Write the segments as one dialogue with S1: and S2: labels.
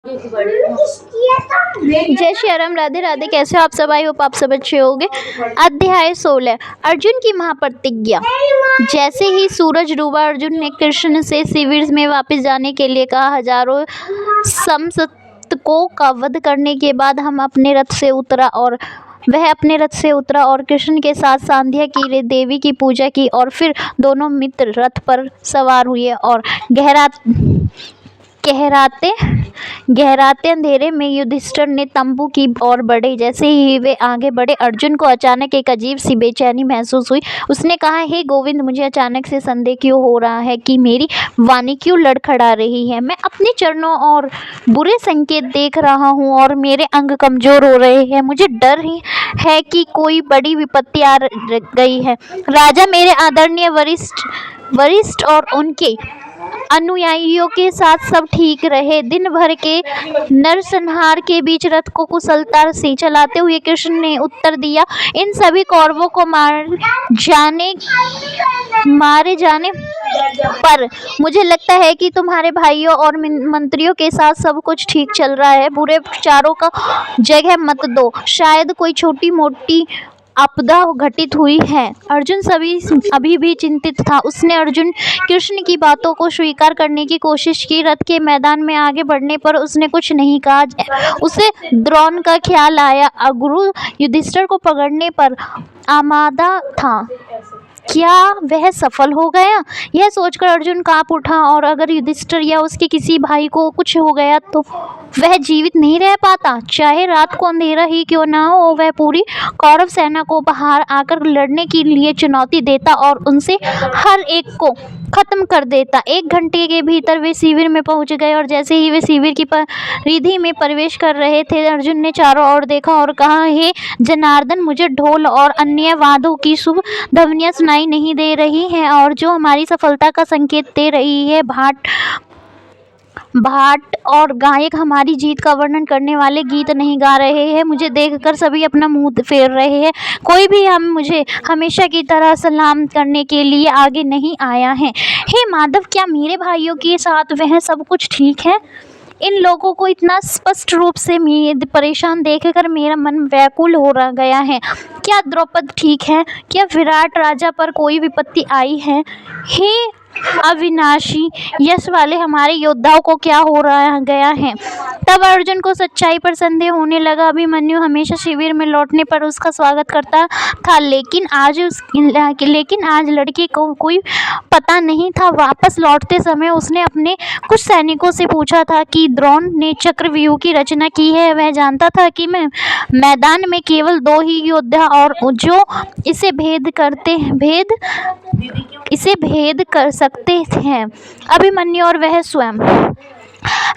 S1: जय श्री राम, राधे राधे। कैसे हो आप सब? आई होप आप सब अच्छे होंगे। अध्याय 16 अर्जुन की महाप्रतिज्ञा। जैसे ही सूरज डूबा, अर्जुन ने कृष्ण से शिविर में वापस जाने के लिए कहा। हजारों समसप्तकों का वध करने के बाद वह अपने रथ से उतरा और कृष्ण के साथ संध्या की देवी की पूजा की और फिर दोनों मित्र रथ पर सवार हुए और गहराते अंधेरे में युधिष्ठिर ने तंबू की ओर बढ़े। जैसे ही वे आगे बढ़े, अर्जुन को अचानक एक अजीब सी बेचैनी महसूस हुई। उसने कहा, हे गोविंद, मुझे अचानक से संदेह क्यों हो रहा है कि मेरी वाणी क्यों लड़खड़ा रही है। मैं अपने चरणों और बुरे संकेत देख रहा हूँ और मेरे अंग कमजोर हो रहे हैं। मुझे डर है कि कोई बड़ी विपत्ति आ गई है। राजा, मेरे आदरणीय वरिष्ठ और उनके अनुयायियों के साथ सब ठीक रहे। दिन भर के नरसंहार के बीच रथ को कुशलता से चलाते हुए कृष्ण ने उत्तर दिया, इन सभी कौरवों को मारे जाने पर मुझे लगता है कि तुम्हारे भाइयों और मंत्रियों के साथ सब कुछ ठीक चल रहा है। बुरे विचारों का जगह मत दो। शायद कोई छोटी मोटी आपदा घटित हुई है। अर्जुन अभी भी चिंतित था। उसने कृष्ण की बातों को स्वीकार करने की कोशिश की। रथ के मैदान में आगे बढ़ने पर उसने कुछ नहीं कहा। उसे द्रोण का ख्याल आया। गुरु युधिष्ठिर को पकड़ने पर आमादा था। क्या वह सफल हो गया? यह सोचकर अर्जुन कांप उठा और अगर युधिष्ठिर या उसके किसी भाई को कुछ हो गया तो वह जीवित नहीं रह पाता। चाहे रात को अंधेरा ही क्यों ना हो, वह पूरी कौरव सेना को बाहर आकर लड़ने के लिए चुनौती देता और उनसे हर एक को खत्म कर देता। 1 घंटे के भीतर वे शिविर में पहुंच गए और जैसे ही वे शिविर की परिधि में प्रवेश कर रहे थे, अर्जुन ने चारों ओर देखा और कहा, हे जनार्दन, मुझे ढोल और अन्य वाद्यों की शुभ ध्वनियां सुनाई नहीं दे रही हैं और जो हमारी सफलता का संकेत दे रही है। भाट और गायक हमारी जीत का वर्णन करने वाले गीत नहीं गा रहे हैं। मुझे देखकर सभी अपना मुंह फेर रहे हैं। कोई भी मुझे हमेशा की तरह सलाम करने के लिए आगे नहीं आया है। हे माधव, क्या मेरे भाइयों के साथ वह सब कुछ ठीक है? इन लोगों को इतना स्पष्ट रूप से परेशान देखकर मेरा मन व्याकुल हो गया है। क्या द्रौपद ठीक है? क्या विराट राजा पर कोई विपत्ति आई है? हे अविनाशी यश वाले हमारे योद्धाओं को क्या हो गया है? तब अर्जुन को सच्चाई पर संदेह होने लगा। अभिमन्यु हमेशा शिविर में लौटने पर उसका स्वागत करता था, लेकिन आज लड़के को कोई पता नहीं था। वापस लौटते समय उसने अपने कुछ सैनिकों से पूछा था कि द्रोण ने चक्रव्यूह की रचना की है। वह जानता था कि मैदान में केवल 2 ही योद्धा और जो इसे भेद कर सकते हैं, अभिमन्यु और वह स्वयं।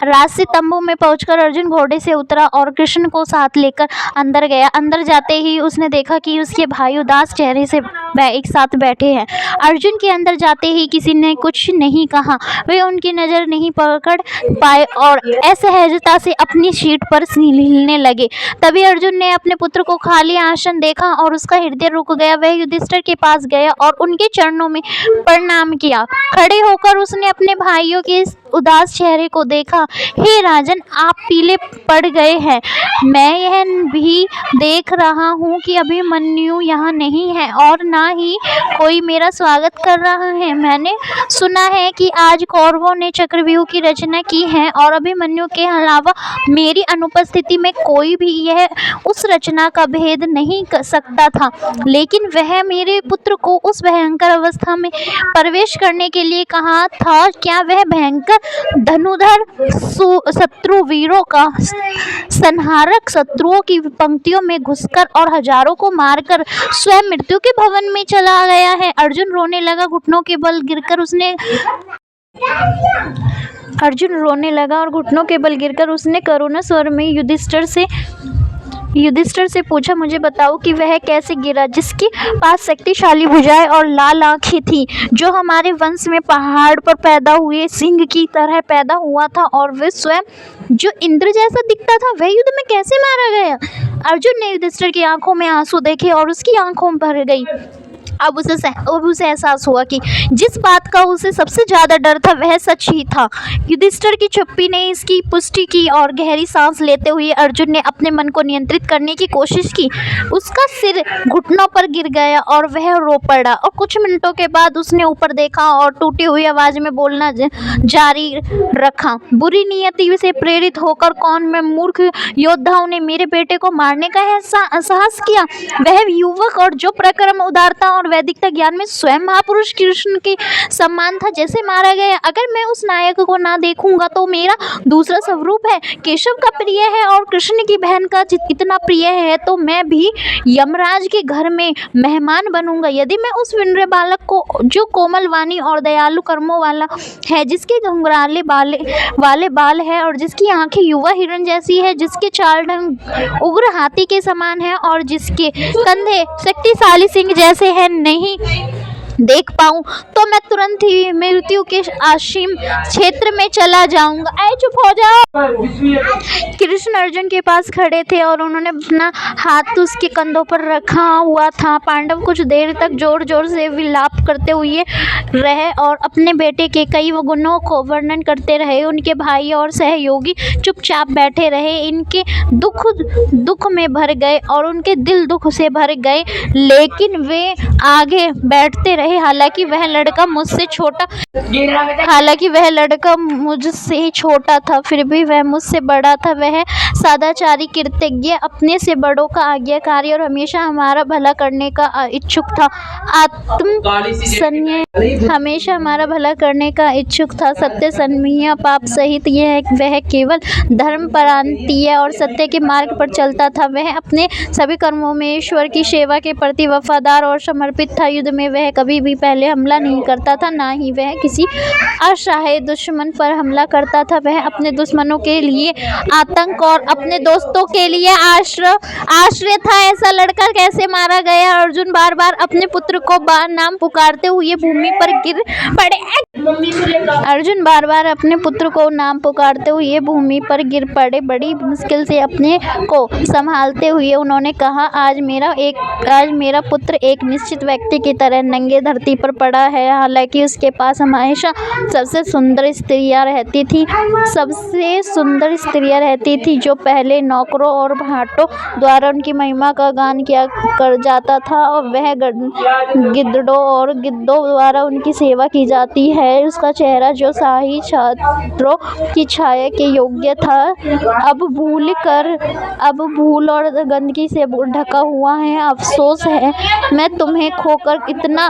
S1: रात से तंबू में पहुंचकर अर्जुन घोड़े से उतरा और कृष्ण को साथ लेकर अंदर गया। अंदर जाते ही उसने देखा कि उसके भाई उदास चेहरे से एक साथ बैठे हैं। अर्जुन के अंदर जाते ही किसी ने कुछ नहीं कहा। वे उनकी नज़र नहीं पकड़ पाए और असहजता से अपनी सीट पर हिलने लगे। तभी अर्जुन ने अपने पुत्र को खाली आसन देखा और उसका हृदय रुक गया। वह युधिष्ठिर के पास गया और उनके चरणों में प्रणाम किया। खड़े होकर उसने अपने भाइयों के उदास चेहरे को देखा। हे राजन, आप पीले पड़ गए हैं। मैं यह भी देख रहा हूँ कि अभिमन्यु यहाँ नहीं है और ना ही कोई मेरा स्वागत कर रहा है। मैंने सुना है कि आज कौरवों ने चक्रव्यूह की रचना की है और अभिमन्यु के अलावा मेरी अनुपस्थिति में कोई भी उस रचना का भेद नहीं कर सकता था, लेकिन वह मेरे पुत्र को उस भयंकर अवस्था में प्रवेश करने के लिए कहा था। क्या वह भयंकर धनुधर शत्रु वीरों का संहारक शत्रुओं की पंक्तियों में घुसकर और हजारों को मारकर स्वयं मृत्यु के भवन में चला गया है? अर्जुन रोने लगा। घुटनों के बल गिरकर उसने करुण स्वर में युधिष्ठिर से पूछा, मुझे बताओ कि वह कैसे गिरा जिसके पास शक्तिशाली भुजाएं और लाल आंखें थी, जो हमारे वंश में पहाड़ पर पैदा हुए सिंह की तरह पैदा हुआ था और वह स्वयं जो इंद्र जैसा दिखता था, वह युद्ध में कैसे मारा गया? अर्जुन ने युधिष्ठिर की आंखों में आंसू देखे और उसकी आंखों भर गई। अब उसे एहसास हुआ कि जिस बात का उसे सबसे ज्यादा डर था वह सच ही था। युधिष्ठिर की चुप्पी ने इसकी पुष्टि की और गहरी सांस लेते हुए अर्जुन ने अपने मन को नियंत्रित करने की कोशिश की। उसका सिर घुटनों पर गिर गया और वह रो पड़ा और कुछ मिनटों के बाद उसने ऊपर देखा और टूटी हुई आवाज में बोलना जारी रखा। बुरी नियति से प्रेरित होकर कौन में मूर्ख योद्धाओं ने मेरे बेटे को मारने का साहस किया। वह युवक और जो प्रक्रम, उदारता और वैदिकता ज्ञान में स्वयं महापुरुष कृष्ण के सम्मान था, जैसे मारा गया। अगर मैं उस नायक को ना देखूंगा तो मेरा दूसरा स्वरूप है केशव का प्रिय है और कृष्ण की बहन का इतना प्रिय है तो मैं भी यमराज के घर में मेहमान बनूंगा। यदि मैं उस विनम्र बालक को जो कोमल वाणी और दयालु कर्मों वाला है, जिसके घुंघराले वाले बाल है और जिसकी आंखें युवा हिरण जैसी है, जिसके चाल ढंग उग्र हाथी के समान है और जिसके कंधे शक्तिशाली सिंह जैसे हैं, नहीं देख पाऊं तो मैं तुरंत ही मृत्यु के असीम क्षेत्र में चला जाऊंगा। ऐ चुप हो जाओ। कृष्ण अर्जुन के पास खड़े थे और उन्होंने अपना हाथ उसके कंधों पर रखा हुआ था। पांडव कुछ देर तक जोर जोर से विलाप करते हुए रहे और अपने बेटे के कई गुणों को वर्णन करते रहे। उनके भाई और सहयोगी चुपचाप बैठे रहे। इनके दुख में भर गए और उनके दिल दुख से भर गए, लेकिन वे आगे बैठते रहे। हालांकि वह लड़का मुझसे छोटा था, फिर भी वह मुझसे बड़ा था। वह सदाचारी, कृतज्ञ, अपने से बड़ों का आज्ञाकारी और हमेशा हमारा भला करने का इच्छुक था। हमेशा हमारा भला करने का इच्छुक था। सत्य, संयम, पाप सहित वह केवल धर्म परायण और सत्य के मार्ग पर चलता था। वह अपने सभी कर्मों में ईश्वर की सेवा के प्रति वफादार और समर्पित था। युद्ध में वह कभी भी पहले हमला नहीं करता था, ना ही वह किसी असहाय दुश्मन पर हमला करता था। वह अपने दुश्मनों के लिए आतंक और अपने दोस्तों के लिए आश्रय था। ऐसा लड़का कैसे मारा गया? अर्जुन बार बार अपने पुत्र को नाम पुकारते हुए भूमि पर गिर पड़े। बड़ी मुश्किल से अपने को संभालते हुए उन्होंने कहा, आज मेरा पुत्र एक निश्चित व्यक्ति की तरह नंगे धरती पर पड़ा है। हालांकि उसके पास हमेशा सबसे सुंदर स्त्रियां रहती थी जो पहले नौकरों और भाटों द्वारा उनकी महिमा का गान किया कर जाता था और वह गिद्धड़ों और गिद्धों द्वारा उनकी सेवा की जाती है। उसका चेहरा जो शाही छत्रों की छाया के योग्य था, अब भूल और गंदगी से ढका हुआ है। अफसोस है, मैं तुम्हें खोकर इतना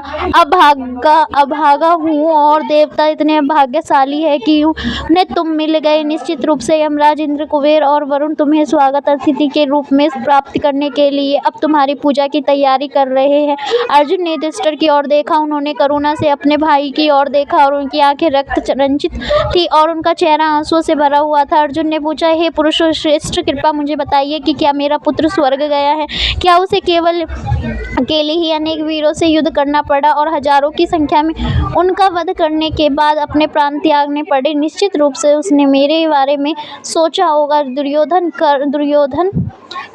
S1: अभागा हूँ और देवता इतने भाग्यशाली है कि उन्हें तुम मिल गए। निश्चित रूप से यमराज, इंद्र, कुबेर और वरुण तुम्हें स्वागत अतिथि के रूप में प्राप्त करने के लिए अब तुम्हारी पूजा की तैयारी कर रहे हैं। अर्जुन ने युधिष्ठिर की ओर देखा। उन्होंने करुणा से अपने भाई की ओर देखा और उनकी आंखें रक्त रंजित थी और उनका चेहरा आंसुओं से भरा हुआ था। अर्जुन ने पूछा, हे पुरुषों श्रेष्ठ, कृपया मुझे बताइए कि क्या मेरा पुत्र स्वर्ग गया है? क्या उसे अकेले ही अनेक वीरों से युद्ध करना पड़ा और हजारों की संख्या में उनका वध करने के बाद अपने प्राण त्यागने पड़े? निश्चित रूप से उसने मेरे बारे में सोचा होगा।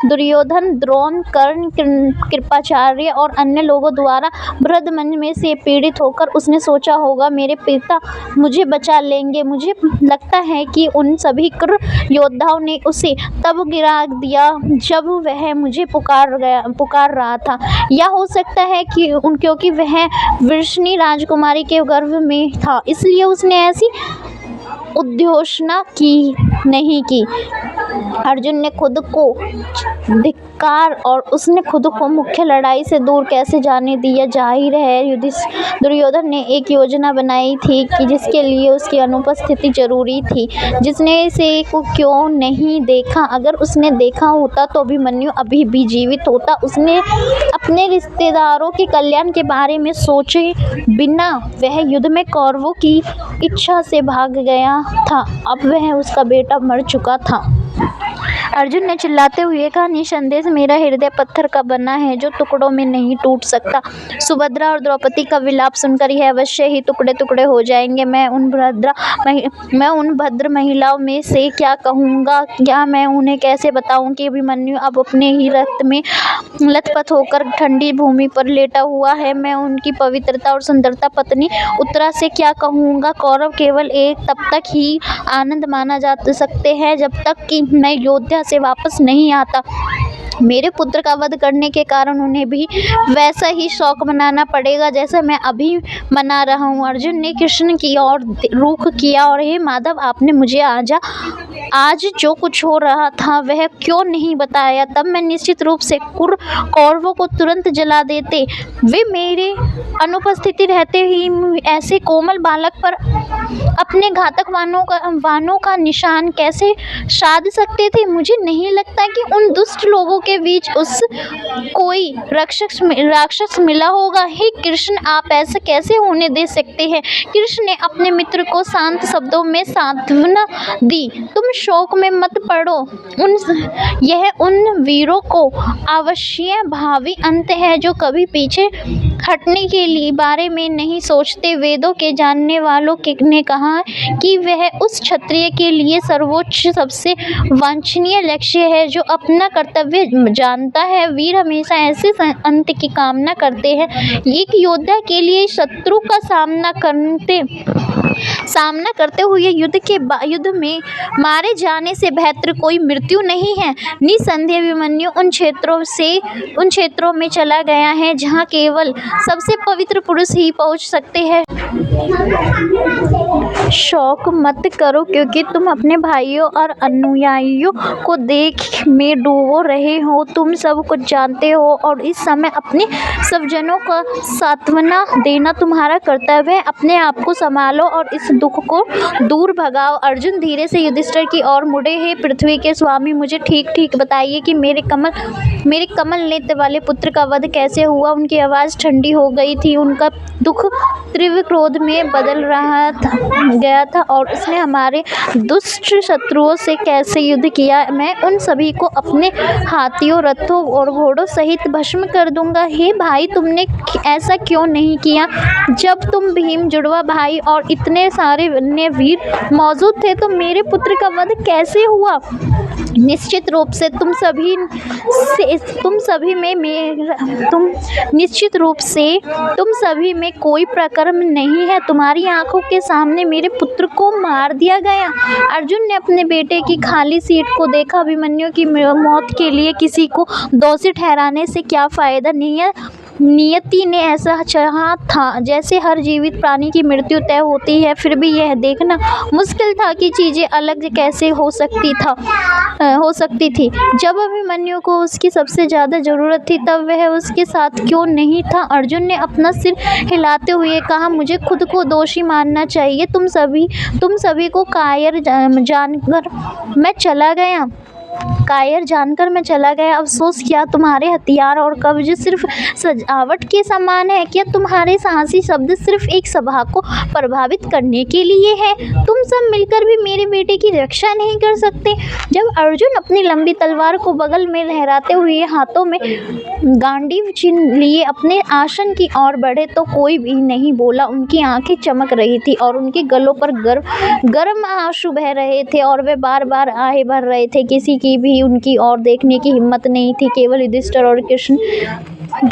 S1: दुर्योधन, द्रोण, कर्ण, कृपाचार्य और अन्य लोगों द्वारा बृहद मन में से पीड़ित होकर उसने सोचा होगा, मेरे पिता मुझे बचा लेंगे। मुझे लगता है कि उन सभी क्रूर योद्धाओं ने उसे तब गिरा दिया जब वह मुझे पुकार रहा था, या हो सकता है कि क्योंकि वह वृषणी राजकुमारी के गर्भ में था, इसलिए उसने ऐसी उद्घोषणा नहीं की। अर्जुन ने खुद को धिक्कार और उसने खुद को मुख्य लड़ाई से दूर कैसे जाने दिया। जाहिर है दुर्योधन ने एक योजना बनाई थी कि जिसके लिए उसकी अनुपस्थिति जरूरी थी। जिसने इसे क्यों नहीं देखा? अगर उसने देखा होता तो अभिमन्यु अभी भी जीवित होता। उसने अपने रिश्तेदारों के कल्याण के बारे में सोचे बिना वह युद्ध में कौरवों की इच्छा से भाग गया था। अब वह उसका बेटा मर चुका था। अर्जुन ने चिल्लाते हुए कहा, निसंदेह मेरा हृदय पत्थर का बना है जो टुकड़ों में नहीं टूट सकता। सुभद्रा और द्रौपदी का विलाप सुनकर यह अवश्य ही टुकड़े टुकड़े हो जाएंगे। मैं उन भद्र महिलाओं में से क्या कहूँगा, क्या मैं उन्हें कैसे बताऊँ कि अभिमन्यु अब अपने ही रक्त में लथपथ होकर ठंडी भूमि पर लेटा हुआ है। मैं उनकी पवित्रता और सुंदरता पत्नी उत्तरा से क्या कहूँगा। कौरव केवल एक तब तक ही आनंद माना जा सकते हैं जब तक कि मैं अयोध्या से वापस नहीं आता। मेरे पुत्र का वध करने के कारण उन्हें भी वैसा ही शौक मनाना पड़ेगा जैसा मैं अभी मना रहा हूँ। अर्जुन ने कृष्ण की ओर रुख किया और हे माधव, आपने मुझे आज जो कुछ हो रहा था वह क्यों नहीं बताया। तब मैं निश्चित रूप से कौरवों को तुरंत जला देते। वे मेरे अनुपस्थिति रहते ही ऐसे कोमल बालक पर अपने घातक वानों का निशान कैसे साध सकते थे। मुझे नहीं लगता कि उन दुष्ट लोगों के बीच उस कोई राक्षस मिला होगा। हे कृष्ण, आप ऐसा कैसे होने दे सकते हैं। कृष्ण ने अपने मित्र को शांत शब्दों में सांत्वना दी। तुम शोक में मत पड़ो, यह उन वीरों को अवश्य भावी अंत है जो कभी पीछे हटने के लिए बारे में नहीं सोचते। वेदों के जानने वालों ने कहा कि वह उस क्षत्रिय के लिए सर्वोच्च सबसे वांछनीय लक्ष्य है जो अपना कर्तव्य जानता है। वीर हमेशा ऐसे अंत की कामना करते हैं। एक योद्धा के लिए शत्रु का सामना करते हुए युद्ध में मारे जाने से बेहतर कोई मृत्यु नहीं है। निसंदेह अभिमन्यु उन क्षेत्रों में चला गया है जहाँ केवल सबसे पवित्र पुरुष ही पहुँच सकते हैं। शोक मत करो क्योंकि तुम अपने भाइयों और अनुयायियों को देख में डूबो रहे हो। तुम सब कुछ जानते हो और इस समय अपने सब जनों को सांत्वना देना तुम्हारा कर्तव्य है। अपने आप को संभालो और इस दुख को दूर भगाओ। अर्जुन धीरे से युधिष्ठिर की ओर मुड़े। हे पृथ्वी के स्वामी, मुझे ठीक ठीक बताइए कि मेरे कमल नेत्र वाले पुत्र का वध कैसे हुआ। उनकी आवाज़ ठंडी हो गई थी। उनका दुख तीव्र क्रोध में बदल गया था और उसने हमारे दुष्ट शत्रुओं से कैसे युद्ध किया। मैं उन सभी को अपने हाथियों, रथों और घोड़ों सहित भस्म कर दूंगा। हे भाई, तुमने ऐसा क्यों नहीं किया जब तुम भीम, जुड़वा भाई और इतने सारे अन्य वीर मौजूद थे। तो मेरे पुत्र का वध कैसे हुआ। निश्चित रूप से तुम सभी में कोई प्रकर्म नहीं है। तुम्हारी आंखों के सामने मेरे पुत्र को मार दिया गया। अर्जुन ने अपने बेटे की खाली सीट को देखा। अभिमन्यु की मौत के लिए किसी को दोषी ठहराने से क्या फायदा। नियति ने ऐसा चाहा था जैसे हर जीवित प्राणी की मृत्यु तय होती है। फिर भी यह देखना मुश्किल था कि चीजें अलग कैसे हो सकती थी। जब अभिमन्यु को उसकी सबसे ज्यादा जरूरत थी तब वह उसके साथ क्यों नहीं था। अर्जुन ने अपना सिर हिलाते हुए कहा, मुझे खुद को दोषी मानना चाहिए। तुम सभी को कायर जानकर मैं चला गया। अफसोस किया। तुम्हारे हथियार और कवच सिर्फ सजावट के समान है। क्या तुम्हारे साहसी शब्द सिर्फ एक सभा को प्रभावित करने के लिए है। तुम सब मिलकर भी मेरे बेटे की रक्षा नहीं कर सकते। जब अर्जुन अपनी लंबी तलवार को बगल में लहराते हुए हाथों में गांडीव चिन्ह लिए अपने आसन की ओर बढ़े तो कोई भी नहीं बोला। उनकी आंखें चमक रही थी और उनके गलों पर गर्म आंसू बह रहे थे और वे बार बार आहें भर रहे थे। किसी की भी उनकी ओर देखने की हिम्मत नहीं थी। केवल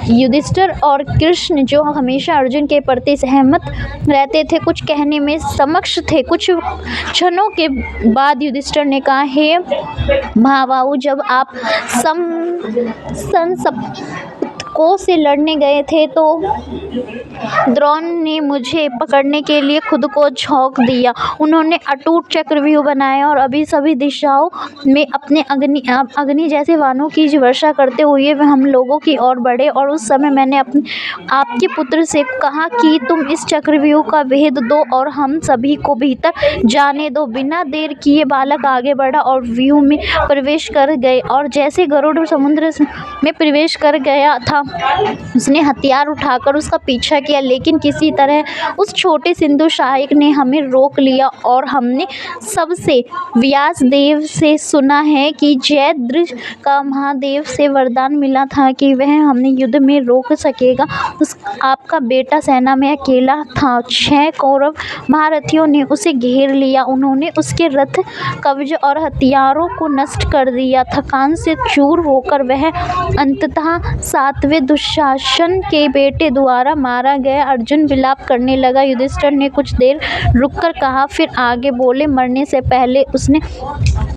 S1: युधिष्ठिर और कृष्ण जो हमेशा अर्जुन के प्रति सहमत रहते थे कुछ कहने में समक्ष थे। कुछ क्षणों के बाद युधिष्ठिर ने कहा, हे महाबाहु, जब आप संसप्तकों से लड़ने गए थे तो द्रोण ने मुझे पकड़ने के लिए खुद को झोंक दिया। उन्होंने अटूट चक्रव्यूह बनाया और अभी सभी दिशाओं में अपने अग्नि जैसे बाणों की वर्षा करते हुए वे हम लोगों की ओर बढ़े। और उस समय मैंने आपके पुत्र से कहा कि तुम इस चक्रव्यूह का भेद दो और हम सभी को भीतर जाने दो। बिना देर किए बालक आगे बढ़ा और व्यूह में प्रवेश कर गए और जैसे गरुड़ समुद्र में प्रवेश कर गया था उसने हथियार उठाकर उसका पीछा किया, लेकिन किसी तरह उस छोटे सिंधु सहायक ने हमें रोक लिया और हमने सबसे व्यासदेव से सुना है कि जयद्रथ का महादेव से वरदान मिला था कि वह हमें युद्ध में रोक सकेगा। आपका बेटा सेना में अकेला था। 6 कौरव महारथियों ने उसे घेर लिया। उन्होंने उसके रथ, कवच और हथियारों को नष्ट कर दिया। थकान से चूर होकर वह अंततः 7वें दुशासन के बेटे द्वारा मारा गया। अर्जुन विलाप करने लगा। युधिष्ठिर ने कुछ देर रुककर कहा, फिर आगे बोले। मरने से पहले उसने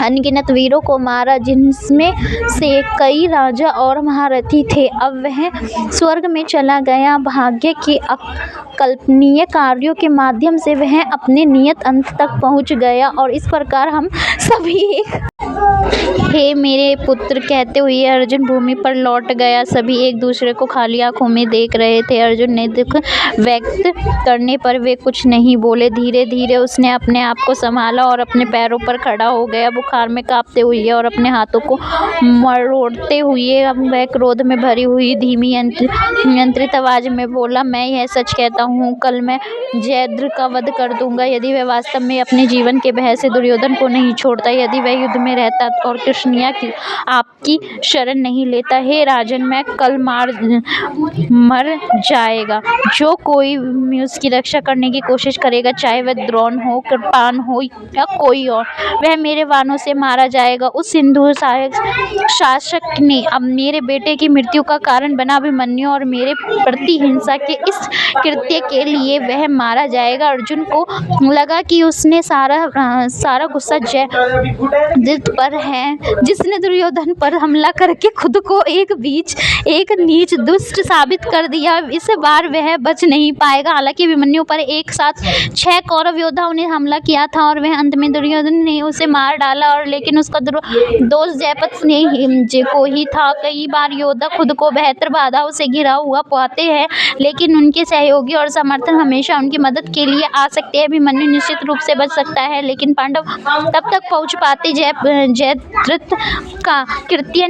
S1: अनगिनत वीरों को मारा, जिनमें से कई राजा और महारथी थे। अब वह स्वर्ग में चला गया। भाग्य के अकल्पनीय कार्यों के माध्यम से वह अपने नियत अंत तक पहुंच गया और इस प्रकार हम सभी एक। हे मेरे पुत्र, कहते हुए अर्जुन भूमि पर लौट गया। सभी एक दूसरे को खाली आंखों में देख रहे थे। अर्जुन ने दुख व्यक्त करने पर वे कुछ नहीं बोले। धीरे धीरे उसने अपने आप को संभाला और अपने पैरों पर खड़ा हो गया। बुखार में कांपते हुए और अपने हाथों को मरोड़ते हुए वह क्रोध में भरी हुई धीमी नियंत्रित आवाज में बोला, मैं यह सच कहता हूँ, कल मैं जयद्रथ का वध कर दूंगा। यदि वह वास्तव में अपने जीवन के भय से दुर्योधन को नहीं छोड़ता, यदि वह युद्ध में रहता और कृष्णिया की आपकी शरण नहीं लेता, हे राजन, मैं कल मर जाएगा। जो कोई उसकी रक्षा करने की कोशिश करेगा, चाहे वह द्रोण हो, कृपान हो या कोई और, वह मेरे वानों से मारा जाएगा। उस सिंधु शासक ने अब मेरे बेटे की मृत्यु का कारण बना अभिमन्यु और मेरे प्रति हिंसा के इस कृत्य के लिए वह मारा जाएगा। अर्जुन को लगा कि उसने सारा गुस्सा जयद्रथ पर है, जिसने दुर्योधन पर हमला करके खुद को एक नीच दुष्ट साबित कर दिया। इस बार वह बच नहीं पाएगा। हालांकि अभिमन्यु पर एक साथ 6 कौरव योद्धाओं ने हमला किया था और वह अंत में दुर्योधन ने उसे मार डाला, और लेकिन उसका दोष जयपत को ही था। कई बार योद्धा खुद को बेहतर बाधाओं से घिरा हुआ पाते हैं, लेकिन उनके सहयोगी और समर्थन हमेशा उनकी मदद के लिए आ सकते हैं। अभिमन्यु निश्चित रूप से बच सकता है, लेकिन पांडव तब तक पहुंच पाते। जयद्रथ का कृत्य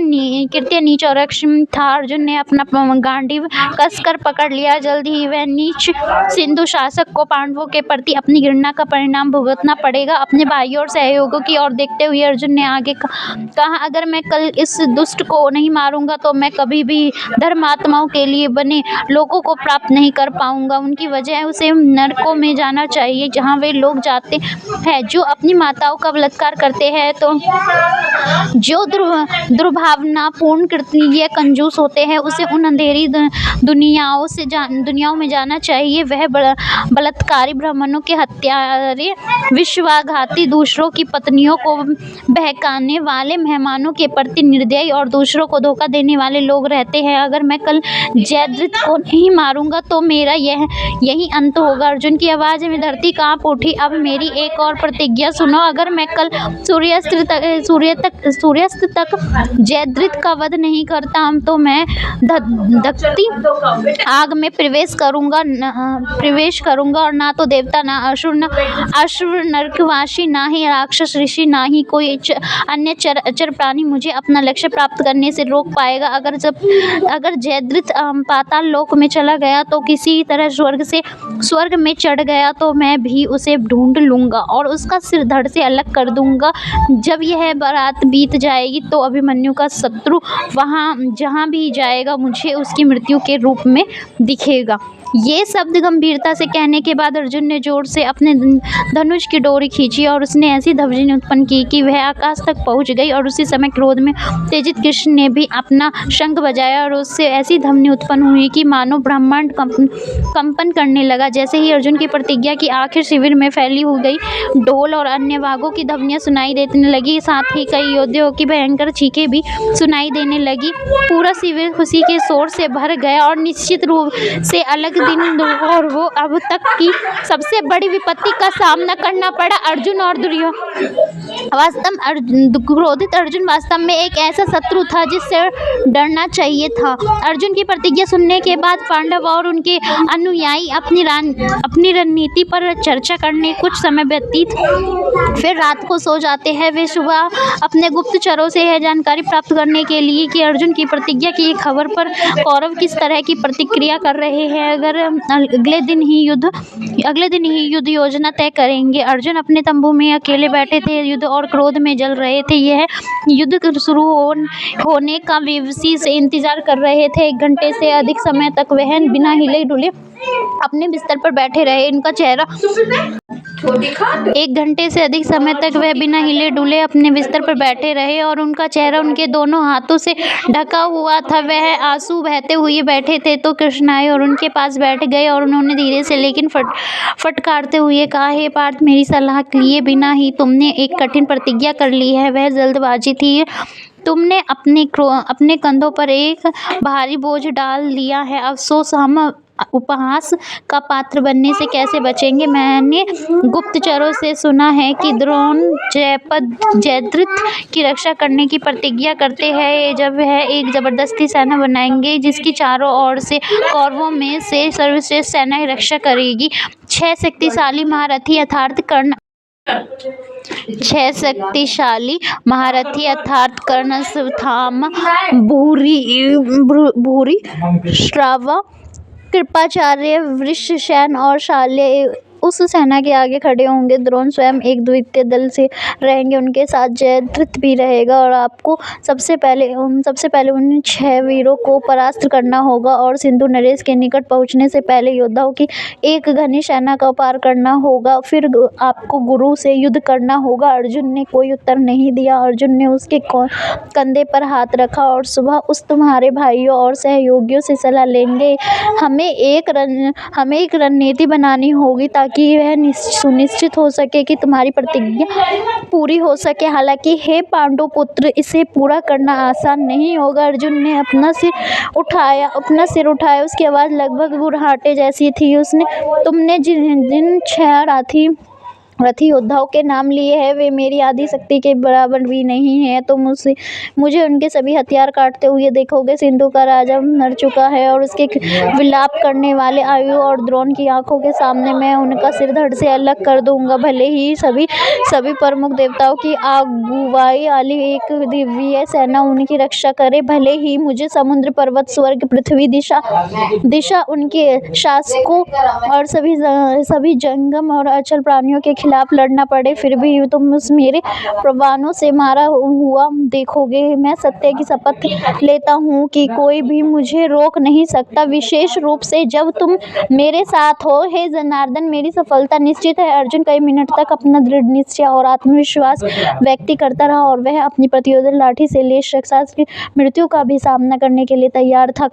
S1: नीच और अक्षम था। अर्जुन ने अपना गांडीव कसकर पकड़ लिया। जल्द ही वह नीच सिंधु शासक को पांडवों के प्रति अपनी घृणा का परिणाम भुगतना पड़ेगा। अपने भाइयों और सहयोगियों की ओर देखते हुए अर्जुन ने आगे कहा, अगर मैं कल इस दुष्ट को नहीं मारूंगा तो मैं कभी भी धर्मात्माओं के लिए बने लोगों को प्राप्त नहीं कर पाऊंगा। उनकी वजह उसे नरकों में जाना चाहिए, जहां वे लोग जाते हैं जो अपनी माताओं का बलात्कार करते हैं, तो जो दुर्भावनापूर्ण कृत्य कंजूस होते हैं, उसे उन अंधेरी दुनियाओं में जाना चाहिए। वह बलात्कारी, ब्राह्मणों के हत्यारे, विश्वासघाती, दूसरों की पत्नियों को बहकाने वाले, मेहमानों के प्रति निर्दयी और दूसरों को धोखा देने वाले लोग रहते हैं। अगर मैं कल जयद्रथ को नहीं मारूंगा तो मेरा यही अंत होगा। अर्जुन की आवाज में धरती कांप उठी। अब मेरी एक और प्रतिज्ञा सुनो, अगर मैं कल सूर्यास्त तक जयद्रथ का वध नहीं करता तो मैं धकती आग में प्रवेश करूंगा और ना तो देवता, ना असुर, नरकवासी, ना ही राक्षस, ऋषि, ना ही कोई अन्य चर प्राणी मुझे अपना लक्ष्य प्राप्त करने से रोक पाएगा। अगर जयद्रथ पाताल लोक में चला गया तो किसी तरह स्वर्ग में चढ़ गया तो मैं भी उसे ढूंढ लूंगा और उसका सिर धड़ से अलग कर दूंगा। जब यह बारात बीत जाएगी तो अभिमन्यु का शत्रु जहां भी जाएगा मुझे उसकी मृत्यु के रूप में दिखेगा। ये शब्द गंभीरता से कहने के बाद अर्जुन ने जोर से अपने धनुष की डोरी खींची और उसने ऐसी ध्वनि उत्पन्न की कि वह आकाश तक पहुंच गई। और उसी समय क्रोध में उत्तेजित कृष्ण ने भी अपना शंख बजाया और उससे ऐसी ध्वनि उत्पन्न हुई कि मानो ब्रह्मांड कंपन करने लगा। जैसे ही अर्जुन की प्रतिज्ञा की आखिर शिविर में फैली हो गई, ढोल और अन्य वाद्यों की ध्वनियां सुनाई देने लगी। साथ ही कई योद्धाओं की भयंकर चीखें भी सुनाई देने लगी। पूरा शिविर खुशी के शोर से भर गया और निश्चित रूप से अलग दिन और वो अब तक की सबसे बड़ी विपत्ति का सामना करना पड़ा। अर्जुन और दुर्योधन क्रोधित अर्जुन वास्तव में एक ऐसा शत्रु था जिससे डरना चाहिए था। अर्जुन की प्रतिज्ञा सुनने के बाद पांडव और उनके अनुयायी अपनी रणनीति पर चर्चा करने कुछ समय व्यतीत फिर रात को सो जाते हैं। वे सुबह अपने गुप्तचरों से यह जानकारी प्राप्त करने के लिए कि अर्जुन की प्रतिज्ञा की खबर पर कौरव किस तरह की प्रतिक्रिया कर रहे हैं अगर अगले दिन ही युद्ध योजना तय करेंगे। अर्जुन अपने तंबू में अकेले बैठे थे, युद्ध और क्रोध में जल रहे थे। यह युद्ध शुरू होने का बेबसी से इंतजार कर रहे थे। 1 घंटे से अधिक समय तक वह बिना हिले डुले अपने बिस्तर पर बैठे रहे। उनका चेहरा 1 घंटे से अधिक समय तक वह बिना हिले डुले अपने बिस्तर पर बैठे रहे और उनका चेहरा उनके दोनों हाथों से ढका हुआ था। वह आंसू बहते हुए बैठे थे तो कृष्ण आए और उनके पास बैठ गए और उन्होंने धीरे से लेकिन फटकारते हुए कहा, हे पार्थ, मेरी सलाह लिए बिना ही तुमने एक कठिन प्रतिज्ञा कर ली है। वह जल्दबाजी थी। तुमने अपने कंधों पर एक भारी बोझ डाल लिया है। अफसोस, हम उपहास का पात्र बनने से कैसे बचेंगे। मैंने गुप्तचरों से सुना है कि द्रोण जयद्रथ की रक्षा करने की प्रतिज्ञा करते हैं जब वह एक जबरदस्ती सेना बनाएंगे जिसकी चारों ओर से कौरवों में से सर्वश्रेष्ठ सेना ही रक्षा करेगी। 6 शक्तिशाली महारथी अर्थात कर्ण, अश्वत्थामा, भूरि, श्रवा, कृपाचार्य, वृषसेन और शाल्य उस सेना के आगे खड़े होंगे। द्रोण स्वयं एक द्वितीय दल से रहेंगे। उनके साथ जयद्रथ भी रहेगा और आपको सबसे पहले उन 6 वीरों को परास्त करना होगा और सिंधु नरेश के निकट पहुंचने से पहले योद्धाओं की एक घनी सेना का पार करना होगा। फिर आपको गुरु से युद्ध करना होगा। अर्जुन ने कोई उत्तर नहीं दिया। अर्जुन ने उसके कंधे पर हाथ रखा और सुबह उस तुम्हारे भाइयों और सहयोगियों से सलाह लेंगे। हमें एक रणनीति बनानी होगी ताकि यह सुनिश्चित हो सके कि तुम्हारी प्रतिज्ञा पूरी हो सके। हालांकि हे पांडु पुत्र, इसे पूरा करना आसान नहीं होगा। अर्जुन ने अपना सिर उठाया। उसकी आवाज लगभग गुर्राटे जैसी थी। तुमने जिन 6 रथी योद्धाओं के नाम लिए हैं वे मेरी आधी शक्ति के बराबर भी नहीं है। तो मुझे उनके सभी हथियार काटते हुए देखोगे। सिंधु का राजा मर चुका है और उसके विलाप करने वाले आयु और द्रोण की आंखों के सामने मैं उनका सिर धड़ से अलग कर दूंगा। भले ही सभी प्रमुख देवताओं की अगुवाई वाली एक दिव्य सेना उनकी रक्षा करे, भले ही मुझे समुद्र, पर्वत, स्वर्ग, पृथ्वी, दिशा उनके शासकों और सभी जंगम और अचल प्राणियों के खिलाफ लड़ना पड़े, फिर भी तुम मेरे प्रवानों से मारा हुआ देखोगे। मैं सत्य की शपथ लेता हूँ कि कोई भी मुझे रोक नहीं सकता, विशेष रूप से जब तुम मेरे साथ हो। हे जनार्दन, मेरी सफलता निश्चित है। अर्जुन कई मिनट तक अपना दृढ़ निश्चय और आत्मविश्वास व्यक्त करता रहा और वह अपनी प्रतियोद्ध लाठी से लेश राक्षस की मृत्यु का भी सामना करने के लिए तैयार था।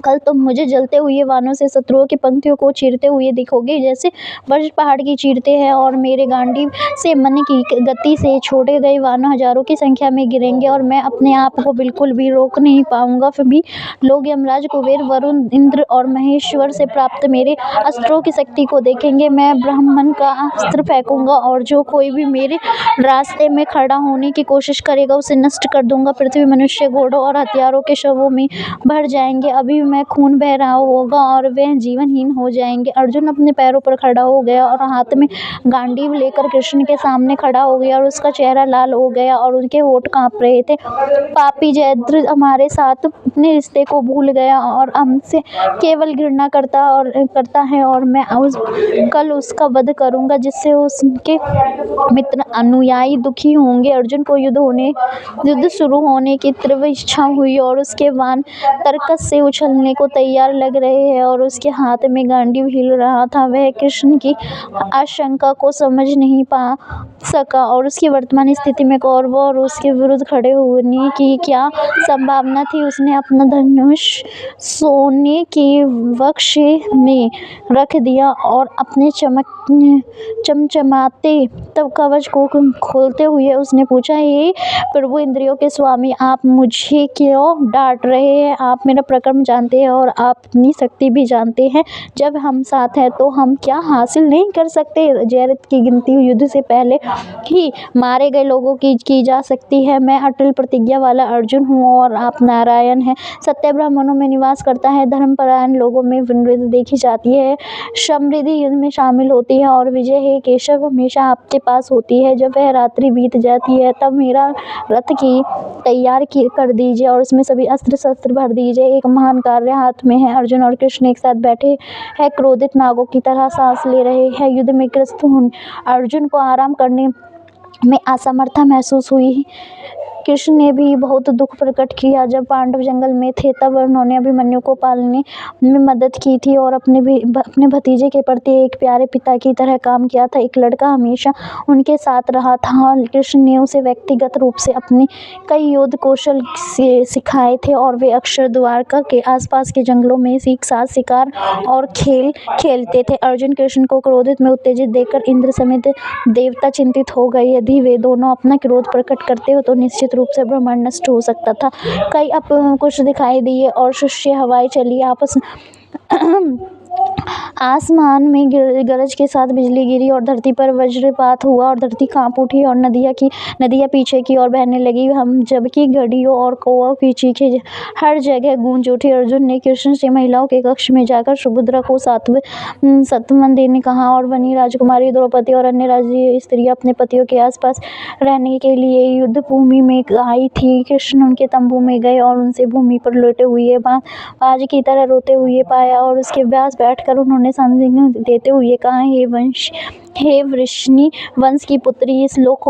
S1: कल तुम मुझे जलते हुए वानों से शत्रुओं की पंक्तियों को चीरते हुए दिखोगे जैसे वर्ष पहाड़ की चीरते हैं और मेरे गांडीव से मन की गति से छोड़े गए वानों हजारों की संख्या में गिरेंगे और मैं अपने आप को बिल्कुल भी रोक नहीं पाऊंगा। फिर भी लोग यमराज, कुबेर, वरुण, इंद्र और महेश्वर से प्राप्त मेरे अस्त्रों की शक्ति को देखेंगे। मैं ब्रह्मन का अस्त्र फेंकूंगा और जो कोई भी मेरे रास्ते में खड़ा होने की कोशिश करेगा उसे नष्ट कर दूंगा। पृथ्वी मनुष्य, घोड़ों और हथियारों के शवों में भर जाएंगे। अभी में खून बह रहा होगा और वे जीवनहीन हो जाएंगे। अर्जुन अपने पैरों पर खड़ा हो गया और हाथ में गांडीव लेकर कृष्ण के सामने खड़ा हो गया और उसका चेहरा लाल हो गया और उनके होठ कांप रहे थे। पापी जयद्रथ हमारे साथ अपने रिश्ते को भूल गया और हमसे केवल घृणा करता है और मैं कल उसका वध करूंगा जिससे उसके मित्र अनुयायी दुखी होंगे। अर्जुन को युद्ध शुरू होने की तीव्र इच्छा हुई और उसके वाहन तर्कस से उछलने को तैयार लग रहे हैं और उसके हाथ में गांडीव हिल रहा था। वह कृष्ण की आशंका को समझ नहीं पा सका और उसकी वर्तमान स्थिति में कौरवों और उसके विरुद्ध खड़े होने की क्या संभावना थी। उसने अपना धनुष सोने के बक्से में रख दिया और अपने चमचमाते तब कवच को खोलते हुए उसने पूछा, हे प्रभु, इंद्रियों के स्वामी, आप मुझे क्यों डांट रहे हैं? आप मेरा पराक्रम जानते जानते हैं और आप अपनी शक्ति भी जानते हैं। जब हम साथ हैं तो हम क्या हासिल नहीं कर सकते। ज़ैरत की गिनती युद्ध से पहले ही मारे गए लोगों की जा सकती है। मैं अटल प्रतिज्ञा वाला अर्जुन हूँ और आप नारायण हैं। सत्य ब्राह्मणों में निवास करता है, धर्मपरायण लोगों में वृद्धि देखी जाती है, समृद्धि युद्ध में शामिल होती है और विजय हे केशव हमेशा आपके पास होती है। जब वह रात्रि बीत जाती है तब मेरा रथ की तैयार कर दीजिए और उसमें सभी अस्त्र शस्त्र भर दीजिए। एक महान कार्य हाथ में है। अर्जुन और कृष्ण एक साथ बैठे हैं, क्रोधित नागों की तरह सांस ले रहे हैं। युद्ध में ग्रस्त अर्जुन को आराम करने में असमर्थता महसूस हुई। कृष्ण ने भी बहुत दुख प्रकट किया। जब पांडव जंगल में थे तब उन्होंने अभिमन्यु को पालने में मदद की थी और अपने भतीजे के प्रति एक प्यारे पिता की तरह काम किया था। एक लड़का हमेशा उनके साथ रहा था। कृष्ण ने उसे व्यक्तिगत रूप से अपने कई युद्ध कौशल सिखाए थे और वे अक्सर द्वारका के आसपास के जंगलों में एक साथ शिकार और खेल खेलते थे। अर्जुन कृष्ण को क्रोधित में उत्तेजित देखकर इंद्र समेत देवता चिंतित हो गए। यदि वे दोनों अपना क्रोध प्रकट करते हो तो निश्चित रूप से ब्रह्मांड नष्ट हो सकता था। कई कुछ दिखाई दिए और शुष्य हवाएं चली। आपस आसमान में गरज के साथ बिजली गिरी और धरती पर वज्रपात हुआ और धरती कांप उठी और नदियाँ पीछे की ओर बहने लगी। हम जबकि घड़ियों और कौओं की चीखें हर जगह गूंज उठी। अर्जुन ने कृष्ण से महिलाओं के कक्ष में जाकर सुभद्रा को सांत्वना देने कहा और वहीं राजकुमारी द्रौपदी और अन्य राज्य स्त्रियां अपने पतियों के आसपास रहने के लिए युद्ध भूमि में आई थी। कृष्ण उनके तंबू में गए और उनसे भूमि पर लेटे हुए बाज की तरह रोते हुए पाया और उसके पास बैठकर उन्होंने सांत्वना देते हुए कहा, हे वृषणी वंश की पुत्री, इस लोक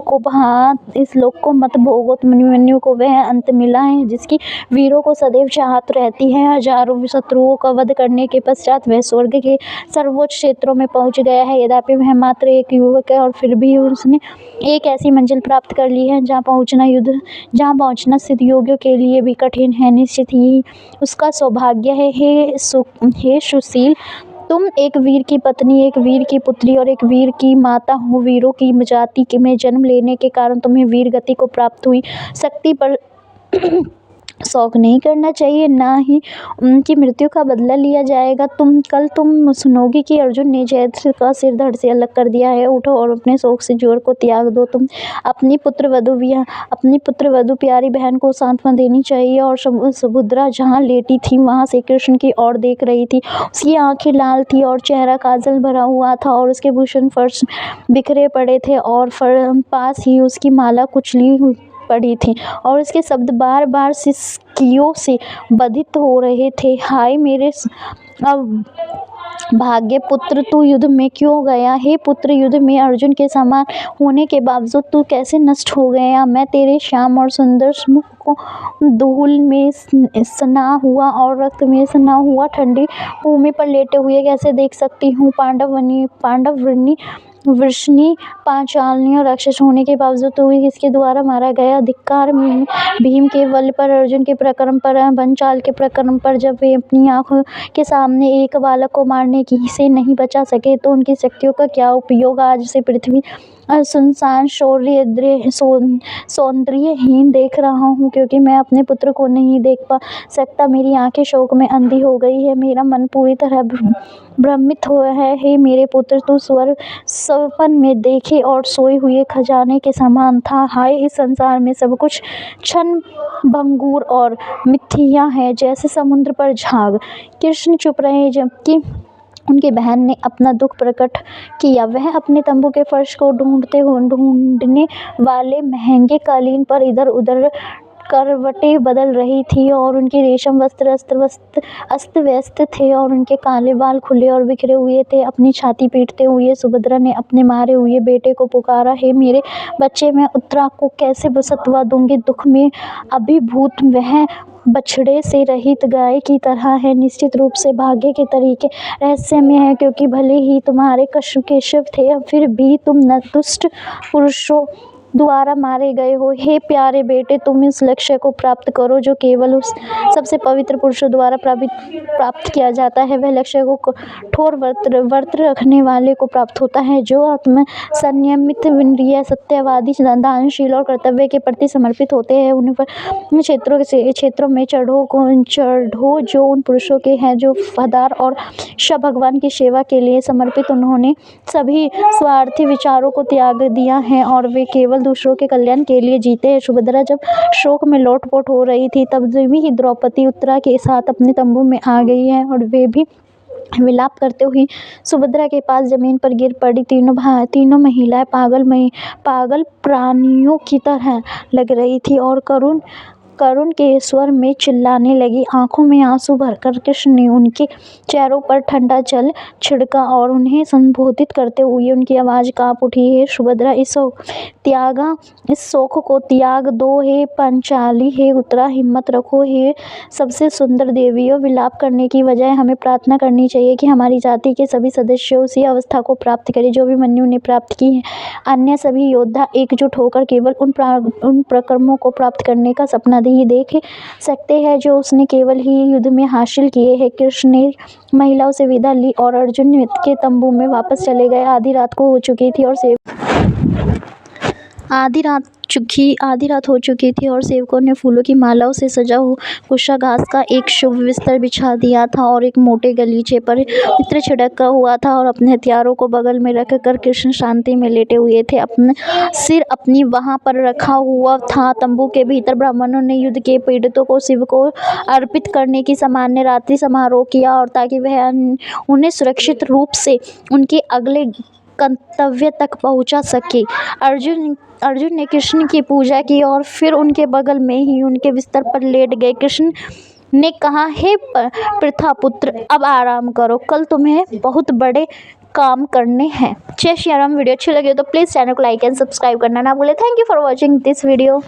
S1: को मत भोगो। अभिमन्यु को वह अंत मिला है जिसकी वीरों को सदैव चाहत रहती है। हजारों शत्रुओं का वध करने के पश्चात वह स्वर्ग के सर्वोच्च क्षेत्रों में पहुंच गया है। यद्यपि वह मात्र एक युवक है और फिर भी उसने एक ऐसी मंजिल प्राप्त कर ली है जहाँ पहुंचना सिद्ध योगियों के लिए भी कठिन है। निश्चित ही उसका सौभाग्य है। हे सुशील, तुम एक वीर की पत्नी, एक वीर की पुत्री और एक वीर की माता हो। वीरों की जाति में जन्म लेने के कारण तुम्हें वीर गति को प्राप्त हुई शक्ति पर शौक नहीं करना चाहिए, ना ही उनकी मृत्यु का बदला लिया जाएगा। कल तुम सुनोगी कि अर्जुन ने जयद्रथ का सिर धड़ से अलग कर दिया है। उठो और अपने शोक से जोर को त्याग दो। तुम अपनी पुत्रवधु प्यारी बहन को सांत्वना देनी चाहिए। और सुभद्रा जहाँ लेटी थी वहाँ से कृष्ण की ओर देख रही थी। उसकी आंखें लाल थी और चेहरा काजल भरा हुआ था और उसके भूषण फर्श बिखरे पड़े थे और पास ही उसकी माला कुचली हुई पड़ी थी और उसके शब्द बार बार सिसकियों से बाधित हो रहे थे। हाय मेरे भाग्य पुत्र, तू युद्ध में क्यों गया? हे पुत्र, युद्ध में अर्जुन के समान होने के बावजूद तू कैसे नष्ट हो गया? मैं तेरे श्याम और सुंदर मुख को धूल में सना हुआ और रक्त में सना हुआ ठंडी भूमि पर लेटे हुए कैसे देख सकती हूँ? पांडवनी वृषणी पांचालियों राक्षस होने के बावजूद तू किसके द्वारा मारा गया? धिक्कार भीम के बल पर, अर्जुन के प्रकरण पर, पंचाल के प्रकरण पर। जब वे अपनी आंखों के सामने एक बालक को मारने से नहीं बचा सके तो उनकी शक्तियों का क्या उपयोग? आज से पृथ्वी सुनसान सौंदर्यहीन देख रहा हूँ क्योंकि मैं अपने पुत्र को नहीं देख पा सकता। मेरी आंखें शोक में अंधी हो गई है। मेरा मन पूरी तरह भ्रमित हुआ है। हे मेरे पुत्र, तू स्वप्न में देखे और सोए हुए खजाने के समान था। हाय, इस संसार में सब कुछ क्षण भंगुर और मिथ्या है, जैसे समुद्र पर झाग। कृष्ण चुप रहे जबकि उनकी बहन ने अपना दुख प्रकट किया। वह अपने तंबू के फर्श को ढूंढने वाले महंगे कालीन पर इधर उधर करवटें बदल रही थी और उनके रेशम वस्त्र अस्त व्यस्त थे और उनके काले बाल खुले और बिखरे हुए थे। अपनी छाती पीटते हुए सुभद्रा ने अपने मारे हुए बेटे को पुकारा, हे मेरे बच्चे, मैं उत्तरा को कैसे बसतवा दूंगी? दुख में अभिभूत वह बछड़े से रहित गाय की तरह है। निश्चित रूप से भाग्य के तरीके रहस्यमय है क्योंकि भले ही तुम्हारे केशव थे, फिर भी तुम न दुष्ट पुरुषों द्वारा मारे गए हो। हे प्यारे बेटे, तुम इस लक्ष्य को प्राप्त करो जो केवल उस सबसे पवित्र पुरुषों द्वारा प्राप्त किया जाता है। वह लक्ष्य को कठोर व्रत रखने वाले को प्राप्त होता है, जो आत्म संयमित, विनम्र, सत्यवादी, दानशील और कर्तव्य के प्रति समर्पित होते हैं। उन क्षेत्रों में चढ़ो जो उन पुरुषों के हैं जो वफादार और भगवान की सेवा के लिए समर्पित। उन्होंने सभी स्वार्थी विचारों को त्याग दिया है और वे केवल दूसरों के कल्याण के लिए जीते हैं। सुभद्रा जब शोक में लोटपोट हो रही थी, तब ही द्रौपदी उत्तरा के साथ अपने तंबू में आ गई है और वे भी विलाप करते हुए सुभद्रा के पास जमीन पर गिर पड़ी। तीनों महिलाएं पागल प्राणियों की तरह लग रही थी और करुण के स्वर में चिल्लाने लगी। आंखों में आंसू भरकर कृष्ण ने उनके चेहरों पर ठंडा जल छिड़का और उन्हें संबोधित करते हुए उनकी आवाज कांप उठी। हे सुभद्रा, इस शोक को त्याग दो। हे पांचाली, हे उत्तरा, हिम्मत रखो। हे सबसे सुंदर देवियों, विलाप करने की बजाय हमें प्रार्थना करनी चाहिए कि हमारी जाति के सभी सदस्य उसी अवस्था को प्राप्त करें जो अभिमन्यु ने प्राप्त की है। अन्य सभी योद्धा एकजुट होकर केवल उन पराक्रमों को प्राप्त करने का सपना ही देख सकते हैं जो उसने केवल ही युद्ध में हासिल किए हैं। कृष्ण ने महिलाओं से विदा ली और अर्जुन के तंबू में वापस चले गए। आधी रात हो चुकी थी और सेवकों ने फूलों की मालाओं से सजा कुशा घास का एक शुभ बिस्तर बिछा दिया था और एक मोटे गलीचे पर इत्र छिड़का हुआ था और अपने हथियारों को बगल में रखकर कृष्ण शांति में लेटे हुए थे। अपना सिर अपनी वहां पर रखा हुआ था। तंबू के भीतर ब्राह्मणों ने युद्ध के पीड़ितों को शिव को अर्पित करने की सामान्य रात्रि समारोह किया और ताकि वह उन्हें सुरक्षित रूप से उनके अगले गंतव्य तक पहुंचा सके। अर्जुन ने कृष्ण की पूजा की और फिर उनके बगल में ही उनके बिस्तर पर लेट गए। कृष्ण ने कहा, हे प्रथापुत्र, अब आराम करो, कल तुम्हें बहुत बड़े काम करने हैं। जय श्री राम। वीडियो अच्छी लगी हो तो प्लीज़ चैनल को लाइक एंड सब्सक्राइब करना ना भूले। Thank you for watching this video.